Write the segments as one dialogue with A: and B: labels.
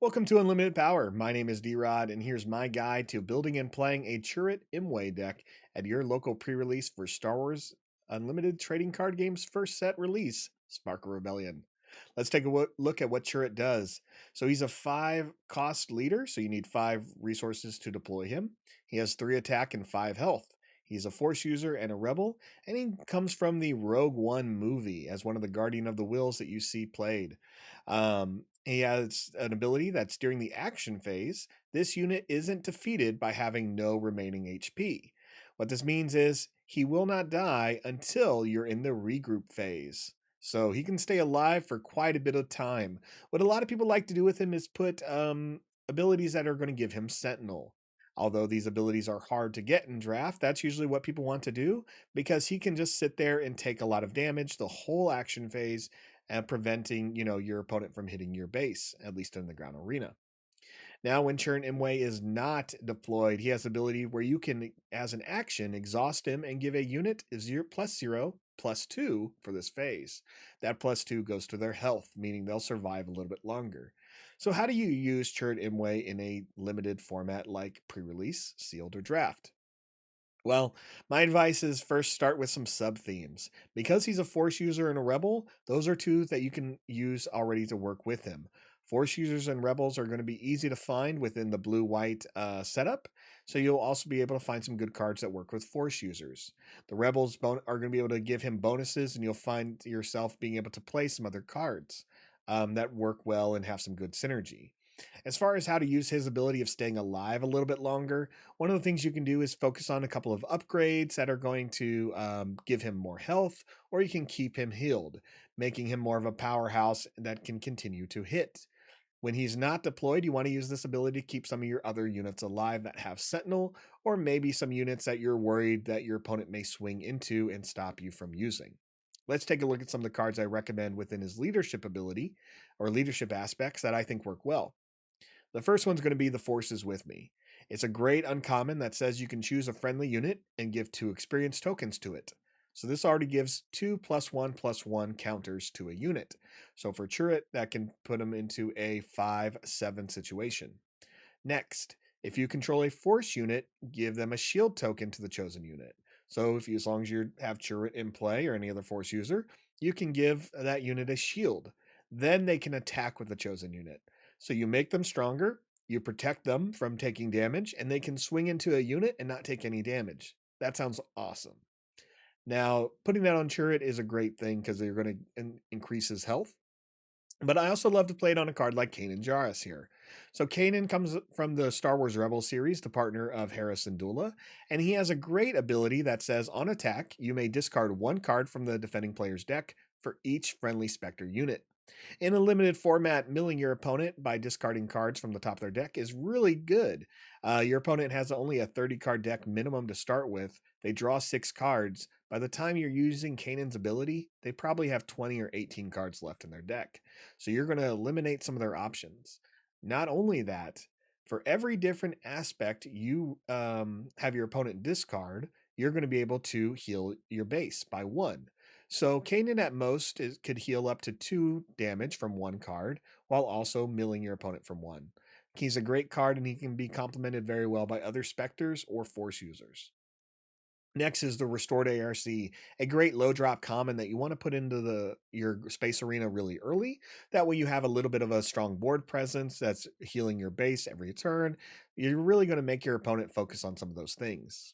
A: Welcome to Unlimited Power. My name is D-Rod, and here's my guide to building and playing a Chirrut Imwe deck at your local pre-release for Star Wars Unlimited Trading Card Game's first set release, Spark of Rebellion. Let's take a look at what Chirrut does. So he's a 5 cost leader, so you need 5 resources to deploy him. He has 3 attack and 5 health. He's a Force user and a rebel, and he comes from the Rogue One movie as one of the Guardian of the Wills that you see played. He has an ability that's during the action phase, this unit isn't defeated by having no remaining HP. What this means is he will not die until you're in the regroup phase. So he can stay alive for quite a bit of time. What a lot of people like to do with him is put abilities that are going to give him Sentinel. Although these abilities are hard to get in draft, that's usually what people want to do because he can just sit there and take a lot of damage the whole action phase and preventing, your opponent from hitting your base, at least in the ground arena. Now, when Churn Imwe is not deployed, he has the ability where you can, as an action, exhaust him and give a unit 0 +0 +2 for this phase. That +2 goes to their health, meaning they'll survive a little bit longer. So, how do you use Churn Imwe in a limited format like pre-release, sealed, or draft? Well, my advice is first start with some sub themes. Because he's a Force user and a Rebel, those are two that you can use already to work with him. Force users and Rebels are going to be easy to find within the blue white setup, so you'll also be able to find some good cards that work with Force users. The Rebels are going to be able to give him bonuses, and you'll find yourself being able to play some other cards that work well and have some good synergy. As far as how to use his ability of staying alive a little bit longer, one of the things you can do is focus on a couple of upgrades that are going to give him more health, or you can keep him healed, making him more of a powerhouse that can continue to hit. When he's not deployed, you want to use this ability to keep some of your other units alive that have Sentinel, or maybe some units that you're worried that your opponent may swing into and stop you from using. Let's take a look at some of the cards I recommend within his leadership ability or leadership aspects that I think work well. The first one's going to be the Forces with Me. It's a great uncommon that says you can choose a friendly unit and give 2 experience tokens to it. So this already gives 2 +1/+1 counters to a unit. So for Chirrut, that can put him into a 5/7 situation. Next, if you control a Force unit, give them a shield token to the chosen unit. So as long as you have Chirrut in play or any other Force user, you can give that unit a shield. Then they can attack with the chosen unit. So you make them stronger, you protect them from taking damage, and they can swing into a unit and not take any damage. That sounds awesome. Now, putting that on Chirrut is a great thing because they're going to increase his health. But I also love to play it on a card like Kanan Jarrus here. So Kanan comes from the Star Wars Rebels series, the partner of Hera Syndulla, and he has a great ability that says on attack, you may discard 1 card from the defending player's deck for each friendly Spectre unit. In a limited format, milling your opponent by discarding cards from the top of their deck is really good. Your opponent has only a 30 card deck minimum to start with. They draw 6 cards. By the time you're using Kanan's ability, they probably have 20 or 18 cards left in their deck. So you're going to eliminate some of their options. Not only that, for every different aspect you have your opponent discard, you're going to be able to heal your base by 1. So Kanan at most could heal up to 2 damage from 1 card, while also milling your opponent from 1. He's a great card and he can be complemented very well by other Spectres or Force users. Next is the Restored ARC, a great low drop common that you want to put into your space arena really early. That way you have a little bit of a strong board presence that's healing your base every turn. You're really going to make your opponent focus on some of those things.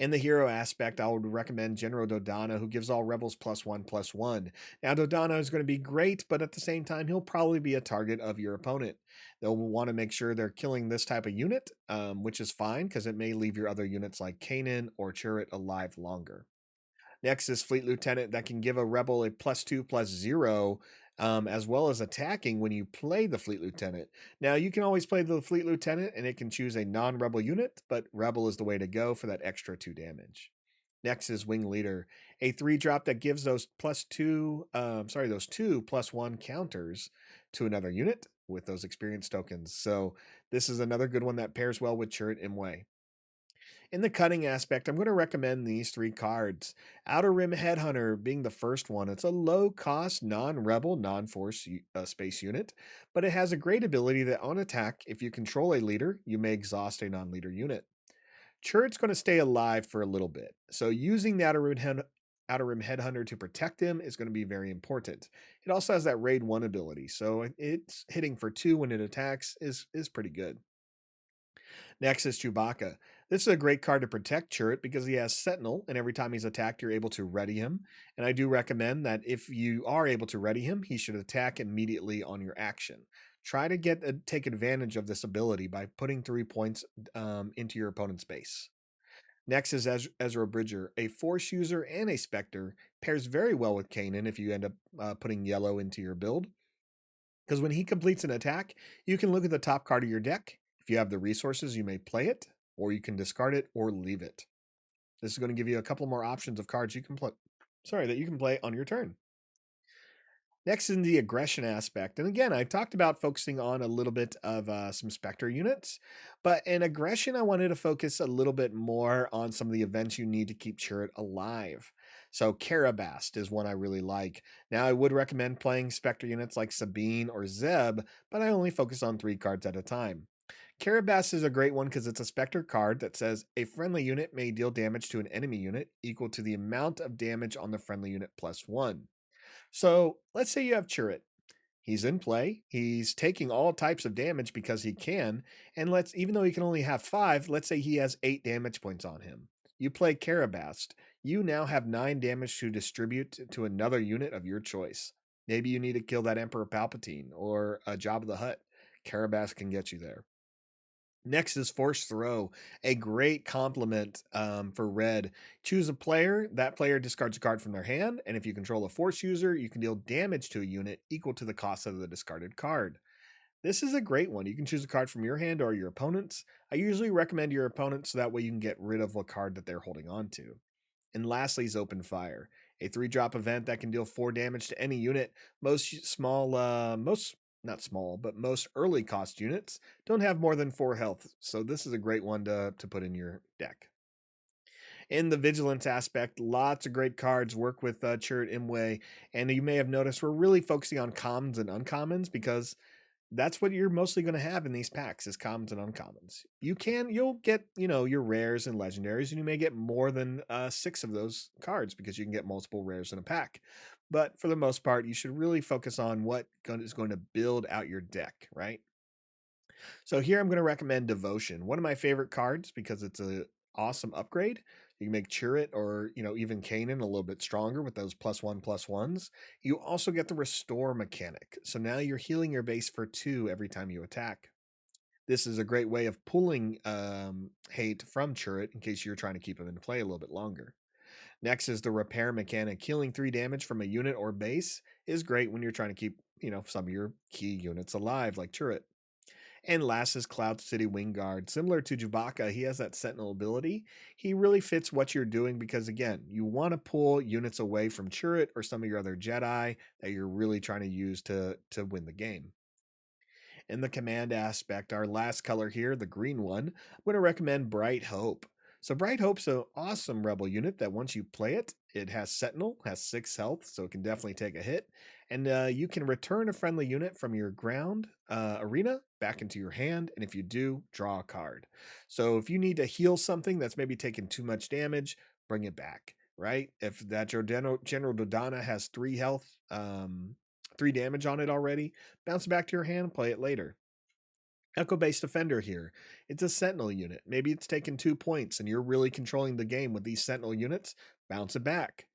A: In the hero aspect, I would recommend General Dodonna, who gives all rebels +1/+1. Now, Dodonna is going to be great, but at the same time, he'll probably be a target of your opponent. They'll want to make sure they're killing this type of unit, which is fine because it may leave your other units like Kanan or Chirrut alive longer. Next is Fleet Lieutenant that can give a rebel a +2/+0, as well as attacking when you play the Fleet Lieutenant. Now, you can always play the Fleet Lieutenant and it can choose a non rebel unit, but rebel is the way to go for that extra 2 damage. Next is Wing Leader, a 3 drop that gives those those 2 +1 counters to another unit with those experience tokens. So, this is another good one that pairs well with Chirrut Imwe. In the cutting aspect, I'm going to recommend these three cards. Outer Rim Headhunter being the first one. It's a low cost, non rebel, non force space unit, but it has a great ability that on attack, if you control a leader, you may exhaust a non leader unit. Chirrut's going to stay alive for a little bit, so using the Outer Rim Headhunter to protect him is going to be very important. It also has that Raid 1 ability, so it's hitting for 2 when it attacks is pretty good. Next is Chewbacca. This is a great card to protect Chirrut because he has Sentinel, and every time he's attacked, you're able to ready him. And I do recommend that if you are able to ready him, he should attack immediately on your action. Try to take advantage of this ability by putting 3 points into your opponent's base. Next is Ezra Bridger, a Force user and a Spectre. Pairs very well with Kanan if you end up putting yellow into your build. Because when he completes an attack, you can look at the top card of your deck. If you have the resources, you may play it, or you can discard it or leave it. This is going to give you a couple more options of cards you can play. That you can play on your turn. Next is the aggression aspect. And again, I talked about focusing on a little bit of some Spectre units, but in aggression, I wanted to focus a little bit more on some of the events you need to keep Chirrut alive. So Carabast is one I really like. Now, I would recommend playing Spectre units like Sabine or Zeb, but I only focus on 3 cards at a time. Carabast is a great one because it's a Spectre card that says a friendly unit may deal damage to an enemy unit equal to the amount of damage on the friendly unit plus 1. So let's say you have Chirrut. He's in play. He's taking all types of damage because he can. And even though he can only have 5, let's say he has 8 damage points on him. You play Carabast. You now have 9 damage to distribute to another unit of your choice. Maybe you need to kill that Emperor Palpatine or a Jabba the Hutt. Carabast can get you there. Next is Force Throw, a great complement for red. Choose a player. That player discards a card from their hand, and if you control a Force user, you can deal damage to a unit equal to the cost of the discarded card. This is a great one. You can choose a card from your hand or your opponent's. I usually recommend your opponent's so that way you can get rid of a card that they're holding on to. And lastly is Open Fire, a 3-drop event that can deal 4 damage to any unit. Most not small, but most early cost units don't have more than 4 health, so this is a great one to put in your deck. In the Vigilance aspect, lots of great cards work with Chirrut Imwe, and you may have noticed we're really focusing on commons and uncommons because that's what you're mostly going to have in these packs is commons and uncommons. You'll get, your rares and legendaries, and you may get more than 6 of those cards because you can get multiple rares in a pack. But for the most part, you should really focus on what is going to build out your deck, right? So here I'm going to recommend Devotion, one of my favorite cards because it's a awesome upgrade. You can make Chirrut or even Kanan a little bit stronger with those +1/+1s. You also get the restore mechanic, so now you're healing your base for 2 every time you attack. This is a great way of pulling hate from Chirrut in case you're trying to keep him in play a little bit longer. Next is the repair mechanic. Healing 3 damage from a unit or base is great when you're trying to keep some of your key units alive like Chirrut. And last is Cloud City Wingguard. Similar to Chewbacca, he has that Sentinel ability. He really fits what you're doing because, again, you want to pull units away from Chirrut or some of your other Jedi that you're really trying to use to win the game. In the command aspect, our last color here, the green one, I'm going to recommend Bright Hope. So Bright Hope's an awesome rebel unit that once you play it, it has Sentinel, has 6 health, so it can definitely take a hit. And you can return a friendly unit from your ground arena back into your hand, and if you do, draw a card. So if you need to heal something that's maybe taken too much damage, bring it back, right? If that your General Dodonna has 3 health, 3 damage on it already, bounce it back to your hand and play it later. Echo-based Defender here. It's a Sentinel unit. Maybe it's taken 2 points and you're really controlling the game with these Sentinel units. Bounce it back.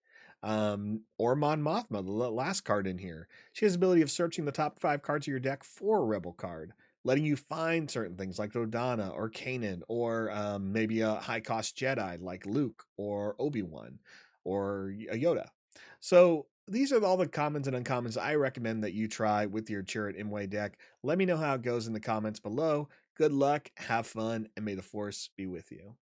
A: Or Mon Mothma, the last card in here. She has the ability of searching the top 5 cards of your deck for a Rebel card, letting you find certain things like Dodonna or Kanan or maybe a high-cost Jedi like Luke or Obi-Wan or a Yoda. So these are all the commons and uncommons I recommend that you try with your Chirrut Imwe deck. Let me know how it goes in the comments below. Good luck, have fun, and may the Force be with you.